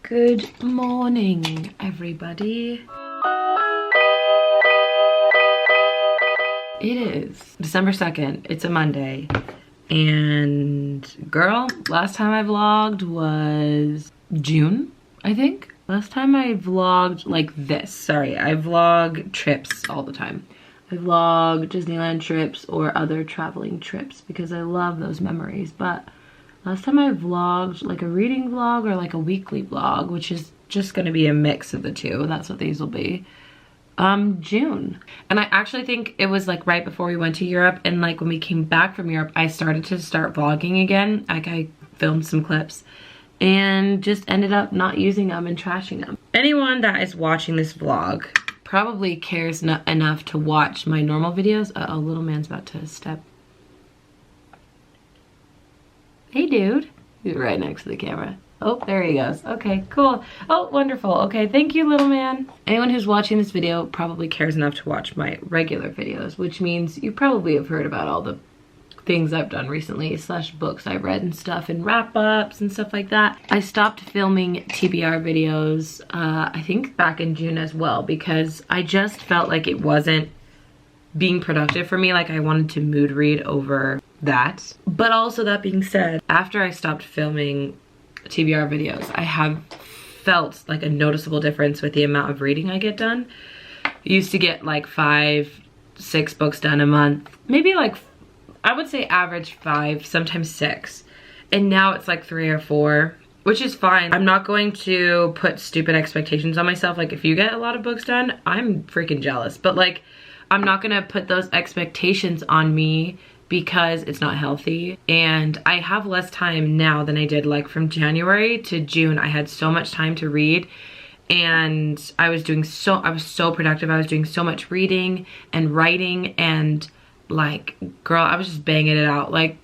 Good morning, everybody. It is December 2nd. It's a Monday. And girl, last time I vlogged was June, I think. Last time I vlogged like this. Sorry, I vlog trips all the time. I vlog Disneyland trips or other traveling trips because I love those memories. But last time I vlogged like a reading vlog or like a weekly vlog, which is just gonna be a mix of the two. That's what these will be. June. And I actually think it was like right before we went to Europe, and like when we came back from Europe, I started to start vlogging again. Like I filmed some clips and just ended up not using them and trashing them. Anyone that is watching this vlog probably cares enough to watch my normal videos. Uh-oh, little man's about to step. Hey dude. He's right next to the camera. Oh, there he goes. Okay, cool. Oh, wonderful. Okay, thank you, little man. Anyone who's watching this video probably cares enough to watch my regular videos, which means you probably have heard about all the things I've done recently, / books I've read and stuff, and wrap-ups and stuff like that. I stopped filming TBR videos, I think back in June as well, because I just felt like it wasn't being productive for me. Like I wanted to mood read over that. But also, that being said, after I stopped filming TBR videos, I have felt like a noticeable difference with the amount of reading I get done. I used to get like 5-6 books done a month, maybe like, I would say average 5, sometimes 6. And now it's like 3 or 4, which is fine. I'm not going to put stupid expectations on myself. Like if you get a lot of books done, I'm freaking jealous. But like, I'm not gonna put those expectations on me because it's not healthy. And I have less time now than I did like from January to June. I had so much time to read, and I was so productive. I was doing so much reading and writing, and like, girl, I was just banging it out. Like,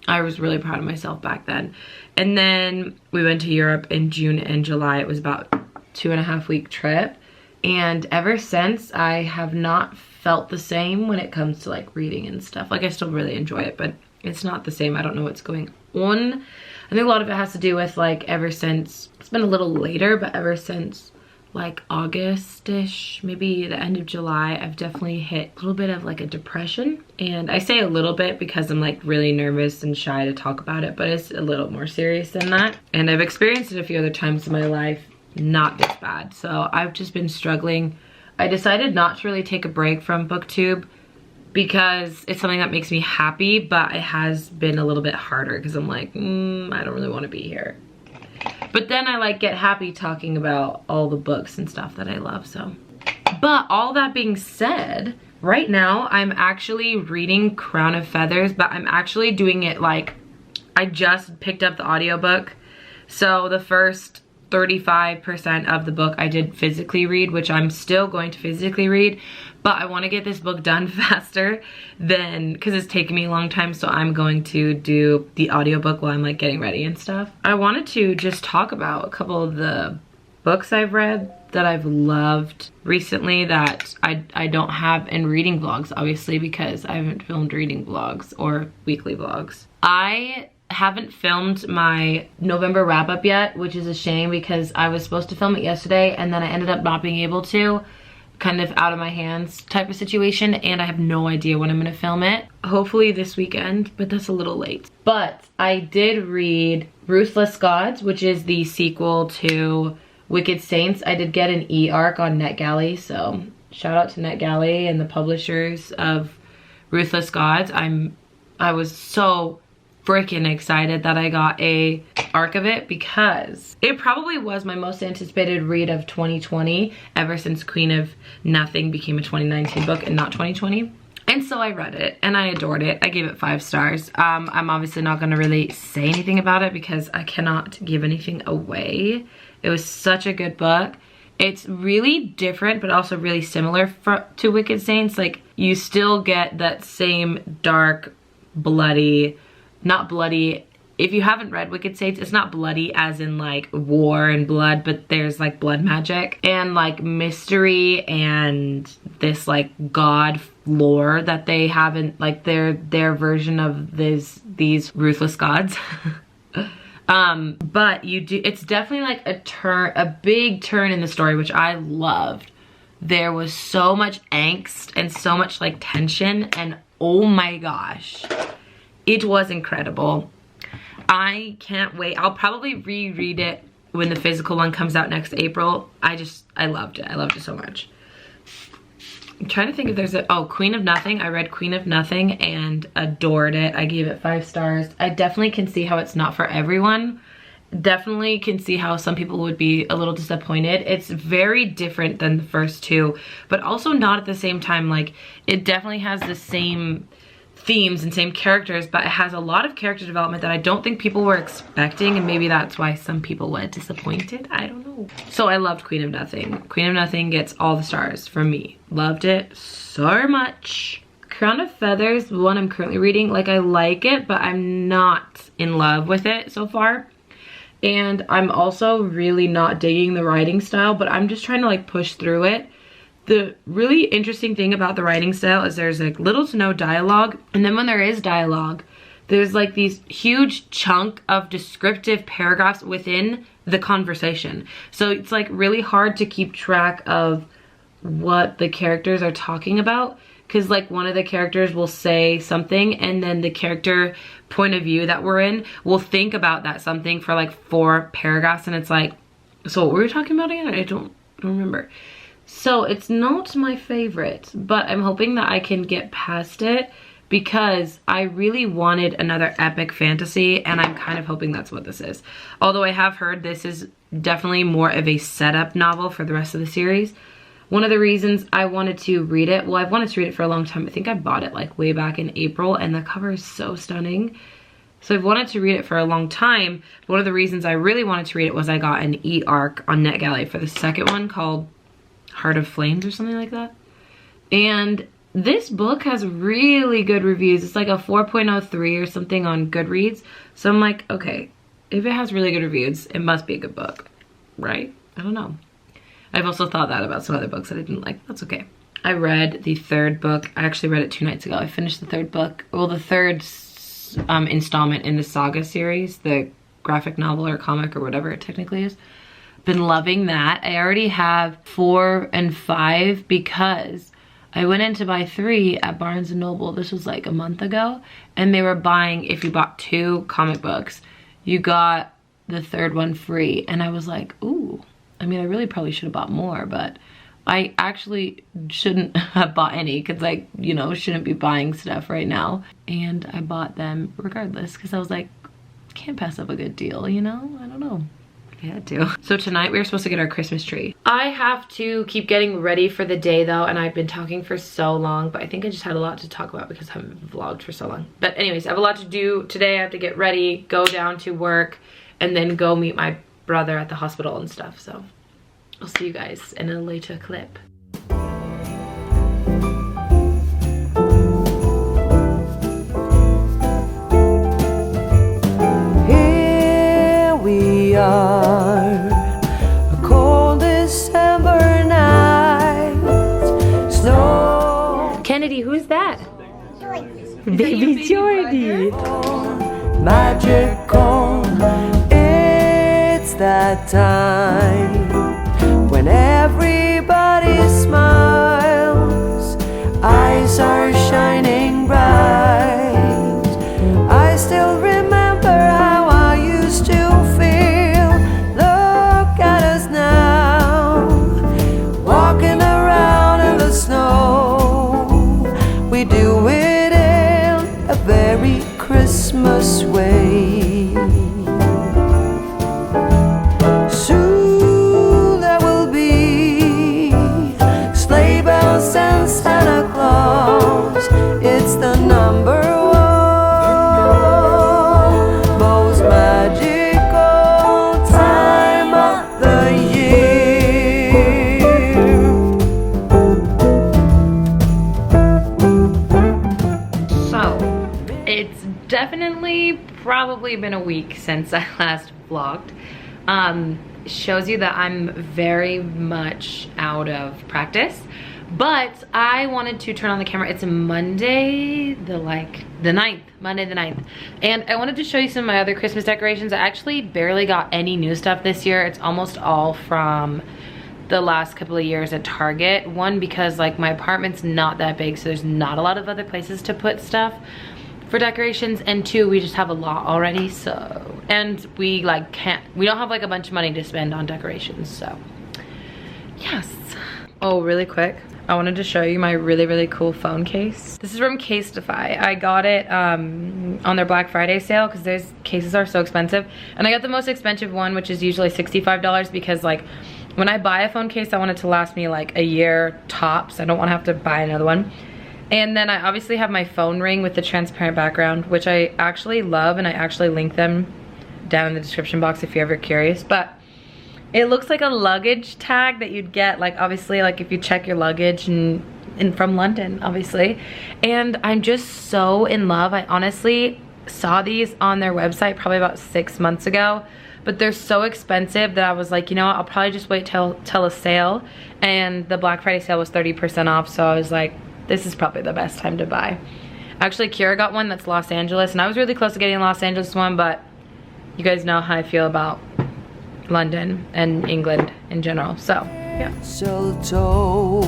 I was really proud of myself back then. And then we went to Europe in June and July. It was about 2.5 week trip. And ever since, I have not felt the same when it comes to like reading and stuff. Like I still really enjoy it, but it's not the same. I don't know what's going on. I think a lot of it has to do with like ever since, it's been a little later, but ever since like August-ish, maybe the end of July, I've definitely hit a little bit of like a depression. And I say a little bit because I'm like really nervous and shy to talk about it, but it's a little more serious than that. And I've experienced it a few other times in my life, not this bad. So I've just been struggling. I decided not to really take a break from BookTube because it's something that makes me happy, but it has been a little bit harder because I'm like, I don't really want to be here. But then I like get happy talking about all the books and stuff that I love, so. But all that being said, right now I'm actually reading Crown of Feathers, but I'm actually doing it like, I just picked up the audiobook. So the first 35% of the book I did physically read, which I'm still going to physically read, but I want to get this book done faster than, because it's taken me a long time, so I'm going to do the audiobook while I'm like getting ready and stuff. I wanted to just talk about a couple of the books I've read that I've loved recently that I don't have in reading vlogs, obviously, because I haven't filmed reading vlogs or weekly vlogs. I haven't filmed my November wrap up yet, which is a shame because I was supposed to film it yesterday and then I ended up not being able to, kind of out of my hands type of situation, and I have no idea when I'm gonna film it. Hopefully this weekend, but that's a little late. But I did read Ruthless Gods, which is the sequel to Wicked Saints. I did get an e-arc on NetGalley, so shout out to NetGalley and the publishers of Ruthless Gods. I was so freaking excited that I got a arc of it because it probably was my most anticipated read of 2020 ever since Queen of Nothing became a 2019 book and not 2020. And so I read it and I adored it. I gave it 5 stars. I'm obviously not going to really say anything about it because I cannot give anything away. It was such a good book. It's really different but also really similar to Wicked Saints. Like, you still get that same dark, bloody, not bloody, if you haven't read Wicked Saints, it's not bloody as in like war and blood, but there's like blood magic and like mystery and this like god lore that they have in like their version of these ruthless gods. But it's definitely like a big turn in the story, which I loved. There was so much angst and so much like tension, and oh my gosh, it was incredible. I can't wait. I'll probably reread it when the physical one comes out next April. I loved it. I loved it so much. I'm trying to think if there's Queen of Nothing. I read Queen of Nothing and adored it. I gave it 5 stars. I definitely can see how it's not for everyone. Definitely can see how some people would be a little disappointed. It's very different than the first 2, but also not at the same time. Like, it definitely has the same themes and same characters, but it has a lot of character development that I don't think people were expecting, and maybe that's why some people were disappointed. I don't know. So I loved Queen of Nothing. Queen of Nothing gets all the stars from me. Loved it so much. Crown of Feathers, the one I'm currently reading, like, I like it, but I'm not in love with it so far. And I'm also really not digging the writing style, but I'm just trying to like push through it. The really interesting thing about the writing style is there's like little to no dialogue, and then when there is dialogue, there's like these huge chunk of descriptive paragraphs within the conversation. So it's like really hard to keep track of what the characters are talking about, because like one of the characters will say something, and then the character point of view that we're in will think about that something for like 4 paragraphs, and it's like, so what were we talking about again? I don't remember. So it's not my favorite, but I'm hoping that I can get past it, because I really wanted another epic fantasy, and I'm kind of hoping that's what this is. Although I have heard this is definitely more of a setup novel for the rest of the series. One of the reasons I wanted to read it, well, I've wanted to read it for a long time. I think I bought it like way back in April, and the cover is so stunning. So I've wanted to read it for a long time. One of the reasons I really wanted to read it was I got an e-arc on NetGalley for the second one called Heart of Flames or something like that. And this book has really good reviews. It's like a 4.03 or something on Goodreads. So I'm like, okay, if it has really good reviews, it must be a good book, right? I don't know. I've also thought that about some other books that I didn't like. That's okay. I read the 3rd book. I actually read it 2 nights ago. I finished the 3rd book. Well, the 3rd installment in the saga series, the graphic novel or comic or whatever it technically is. Been loving that. I already have 4 and 5 because I went in to buy 3 at Barnes & Noble. This was like a month ago. And they were buying, if you bought 2 comic books, you got the 3rd one free. And I was like, ooh. I mean, I really probably should have bought more, but I actually shouldn't have bought any, because I, you know, shouldn't be buying stuff right now. And I bought them regardless, because I was like, can't pass up a good deal, you know? I don't know. I had to. So tonight we were supposed to get our Christmas tree. I have to keep getting ready for the day though, and I've been talking for so long, but I think I just had a lot to talk about because I haven't vlogged for so long. But anyways, I have a lot to do today. I have to get ready, go down to work, and then go meet my brother at the hospital and stuff. So I'll see you guys in a later clip. Here we are, a cold December night, snow. Kennedy, who's that? Jordy. Baby Jordy. Magical, it's that time when everybody smiles, eyes are shining bright. I still remember how I used to feel. Look at us now, walking around in the snow. We do it in a very Christmas way. Soon there will be sleigh bells and Santa Claus. It's the number one most magical time of the year. So, it's definitely probably been a week since I last vlogged. Shows you that I'm very much out of practice, But I wanted to turn on the camera. It's Monday, the 9th, Monday the 9th. And I wanted to show you some of my other Christmas decorations. I actually barely got any new stuff this year. It's almost all from the last couple of years at Target. One, because like my apartment's not that big, so there's not a lot of other places to put stuff for decorations. And two, we just have a lot already, so. And we like we don't have like a bunch of money to spend on decorations, so. Yes. Oh, really quick. I wanted to show you my really cool phone case. This is from Casetify. I got it on their Black Friday sale because their cases are so expensive. And I got the most expensive one, which is usually $65, because like when I buy a phone case, I want it to last me like a year tops. I don't want to have to buy another one. And then I obviously have my phone ring with the transparent background, which I actually love, and I actually link them down in the description box if you're ever curious. But it looks like a luggage tag that you'd get, like obviously like if you check your luggage and from London, obviously. And I'm just so in love. I honestly saw these on their website probably about 6 months ago, but they're so expensive that I was like, you know what, I'll probably just wait till a sale. And the Black Friday sale was 30% off, so I was like, this is probably the best time to buy. Actually, Kira got one that's Los Angeles, and I was really close to getting a Los Angeles one, but you guys know how I feel about London and England in general, so yeah. Mistletoe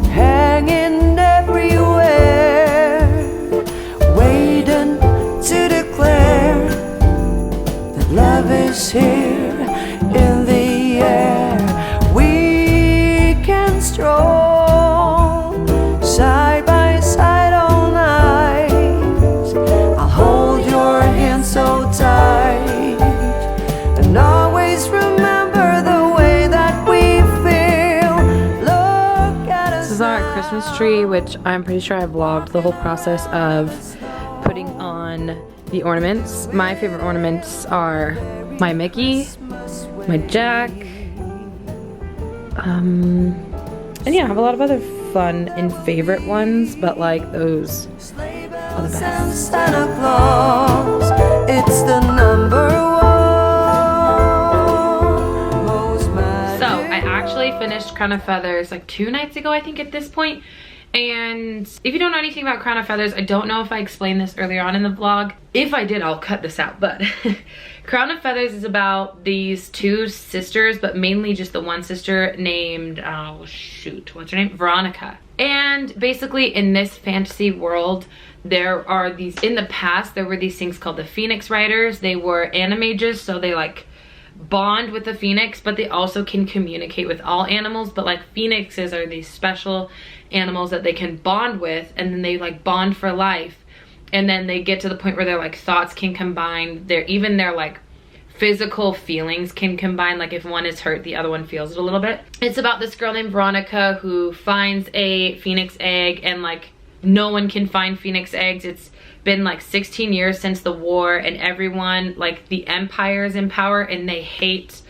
hanging everywhere, waiting to declare that love is here in the air. We can stroll side by side all night. I'll hold your hand so tight. Always remember the way that we feel. Look at us. This is our Christmas tree, which I'm pretty sure I vlogged the whole process of putting on the ornaments. My favorite ornaments are my Mickey, my Jack, and yeah, I have a lot of other fun and favorite ones, but like those are the best. Santa Claus, it's the number one. Finished Crown of Feathers like 2 nights ago, I think, at this point. And if you don't know anything about Crown of Feathers, I don't know if I explained this earlier on in the vlog. If I did, I'll cut this out, but Crown of Feathers is about these 2 sisters, but mainly just the one sister named, oh shoot, what's her name? Veronica. And basically in this fantasy world, there are these, in the past, there were these things called the Phoenix Riders. They were animages, so they like bond with the phoenix, but they also can communicate with all animals. But like phoenixes are these special animals that they can bond with, and then they like bond for life. And then they get to the point where their like thoughts can combine, even their like physical feelings can combine. Like if one is hurt, the other one feels it a little bit. It's about this girl named Veronica who finds a phoenix egg, and like no one can find phoenix eggs. It's been like 16 years since the war, and everyone, like the empire is in power, and they hate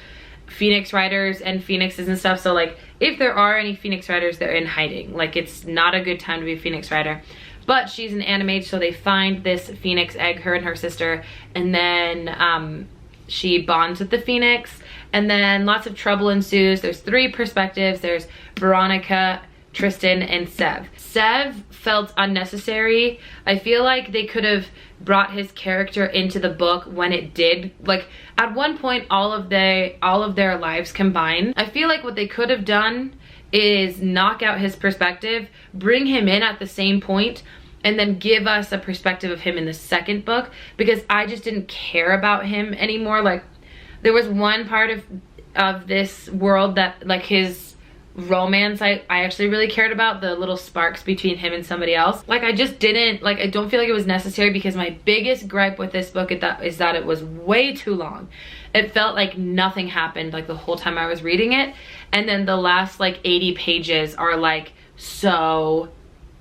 phoenix riders and phoenixes and stuff. So like if there are any phoenix riders, they're in hiding. Like it's not a good time to be a phoenix rider. But she's an animage, so they find this phoenix egg, her and her sister, and then she bonds with the phoenix, and then lots of trouble ensues. There's 3 perspectives. There's Veronica, Tristan, and Sev. Sev felt unnecessary. I feel like they could have brought his character into the book when it did. Like at one point, all of their lives combined. I feel like what they could have done is knock out his perspective, bring him in at the same point, and then give us a perspective of him in the second book, because I just didn't care about him anymore. Like there was one part of this world that like his romance I actually really cared about, the little sparks between him and somebody else. Like I just didn't, like I don't feel like it was necessary, because my biggest gripe with this book is that it was way too long. It felt like nothing happened like the whole time I was reading it, and then the last like 80 pages are like so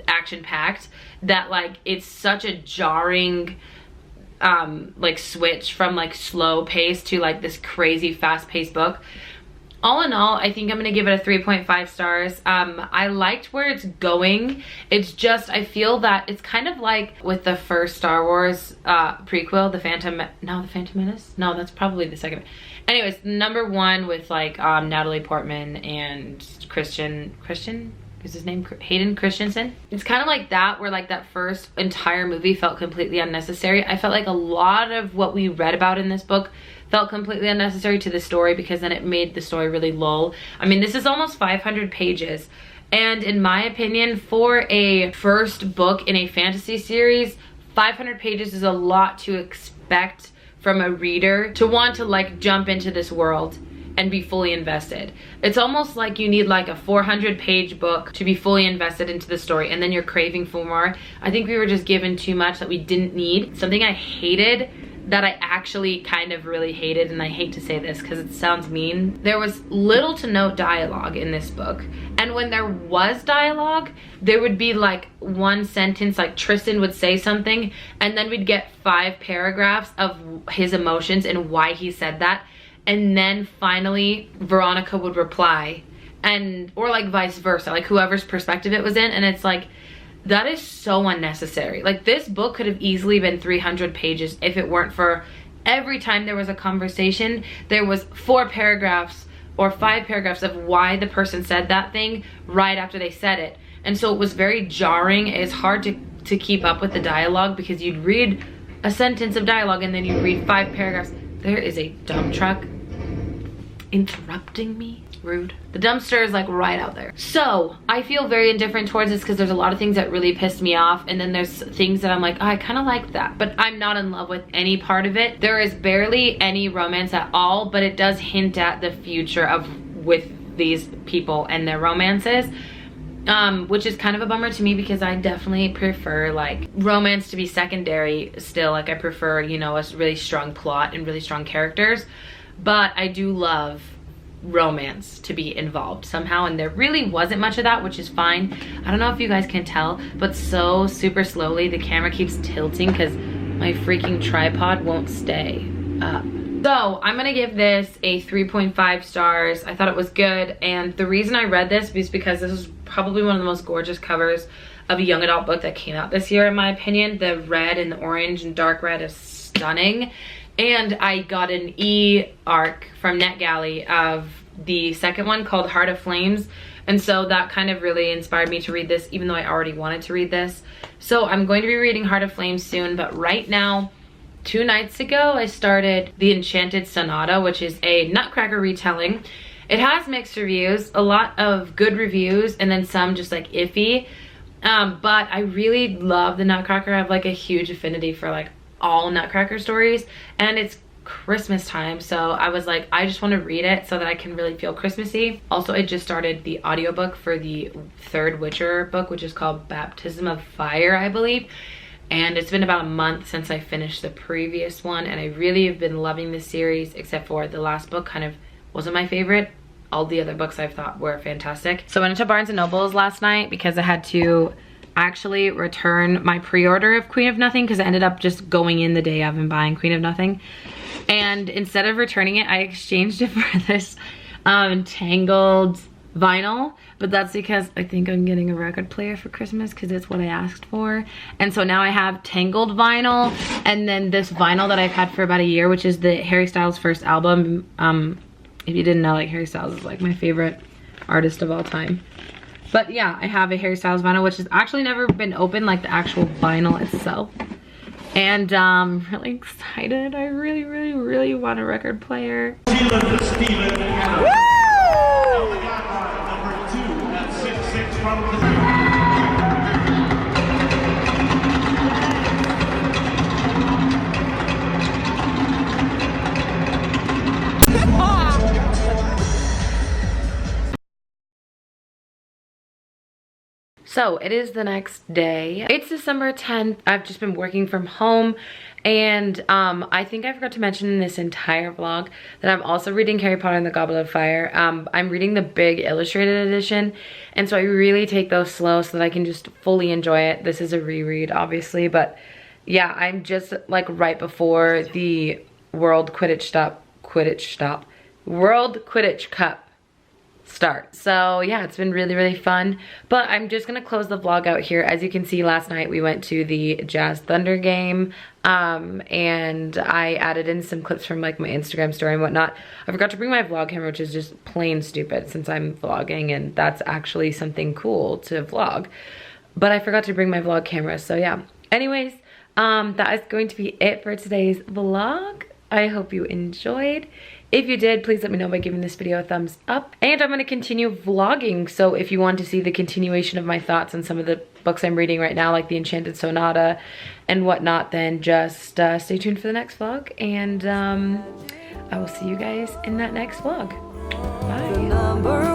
action-packed that like it's such a jarring like switch from like slow pace to like this crazy fast-paced book. All in all, I think I'm gonna give it a 3.5 stars. I liked where it's going. It's just, I feel that it's kind of like with the first Star Wars prequel, The Phantom Menace? No, that's probably the second. Anyways, number 1 with like Natalie Portman and Christian is his name Hayden Christensen. It's kind of like that, where like that first entire movie felt completely unnecessary. I felt like a lot of what we read about in this book felt completely unnecessary to the story, because then it made the story really lull. I mean, this is almost 500 pages, and in my opinion, for a first book in a fantasy series, 500 pages is a lot to expect from a reader to want to like jump into this world and be fully invested. It's almost like you need like a 400-page book to be fully invested into the story, and then you're craving for more. I think we were just given too much that we didn't need. Something I hated, that I actually kind of really hated, and I hate to say this because it sounds mean, there was little to no dialogue in this book. And when there was dialogue, there would be like one sentence, like Tristan would say something, and then we'd get 5 paragraphs of his emotions and why he said that. And then finally Veronica would reply, and or like vice versa, like whoever's perspective it was in. And it's like, that is so unnecessary. Like, this book could have easily been 300 pages if it weren't for every time there was a conversation, there was 4 paragraphs or 5 paragraphs of why the person said that thing right after they said it. And so it was very jarring. It's hard to keep up with the dialogue, because you'd read a sentence of dialogue and then you'd read 5 paragraphs. There is a dump truck interrupting me. Rude. The dumpster is like right out there. So I feel very indifferent towards this, because there's a lot of things that really pissed me off, and then there's things that I'm like, oh, I kind of like that, but I'm not in love with any part of it. There is barely any romance at all, but it does hint at the future of with these people and their romances, which is kind of a bummer to me, because I definitely prefer like romance to be secondary still. Like, I prefer, you know, a really strong plot and really strong characters, but I do love romance to be involved somehow, and there really wasn't much of that, which is fine. I don't know if you guys can tell, but so super slowly the camera keeps tilting because my freaking tripod won't stay up. So I'm gonna give this a 3.5 stars. I thought it was good, and the reason I read this was because this is probably one of the most gorgeous covers of a young adult book that came out this year, in my opinion. The red and the orange and dark red is stunning. And I got an e-arc from NetGalley of the second one called Heart of Flames. And so that kind of really inspired me to read this, even though I already wanted to read this. So I'm going to be reading Heart of Flames soon, but right now, 2 nights ago, I started The Enchanted Sonata, which is a Nutcracker retelling. It has mixed reviews, a lot of good reviews, and then some just like iffy. But I really love the Nutcracker. I have like a huge affinity for like all Nutcracker stories, and it's Christmas time, so I was like, I just want to read it so that I can really feel Christmassy. Also, I just started the audiobook for the 3rd Witcher book, which is called Baptism of Fire, I believe, and it's been about a month since I finished the previous one, and I really have been loving this series, except for the last book kind of wasn't my favorite. All the other books I've thought were fantastic. So I went into Barnes & Noble's last night because I had to actually return my pre-order of Queen of Nothing, because I ended up just going in the day of and buying Queen of Nothing, and instead of returning it, I exchanged it for this Tangled vinyl. But that's because I think I'm getting a record player for Christmas, because it's what I asked for. And so now I have Tangled vinyl, and then this vinyl that I've had for about a year, which is the Harry Styles first album. If you didn't know, like, Harry Styles is like my favorite artist of all time. But yeah, I have a Harry Styles vinyl, which has actually never been opened, like the actual vinyl itself. And I'm really excited. I really want a record player. Woo! Number 2 at 6'6" from So it is the next day. It's December 10th. I've just been working from home, and I think I forgot to mention in this entire vlog that I'm also reading Harry Potter and the Goblet of Fire. I'm reading the big illustrated edition, and so I really take those slow so that I can just fully enjoy it. This is a reread, obviously, but yeah, I'm just like right before the World Quidditch Cup start. So yeah, it's been really, really fun. But I'm just gonna close the vlog out here. As you can see, last night we went to the Jazz Thunder game. And I added in some clips from like my Instagram story and whatnot. I forgot to bring my vlog camera, which is just plain stupid since I'm vlogging and that's actually something cool to vlog. But I forgot to bring my vlog camera, so yeah. Anyways, that is going to be it for today's vlog. I hope you enjoyed. If you did, please let me know by giving this video a thumbs up. And I'm going to continue vlogging, so if you want to see the continuation of my thoughts on some of the books I'm reading right now, like the Enchanted Sonata and whatnot, then just stay tuned for the next vlog. And I will see you guys in that next vlog. Bye.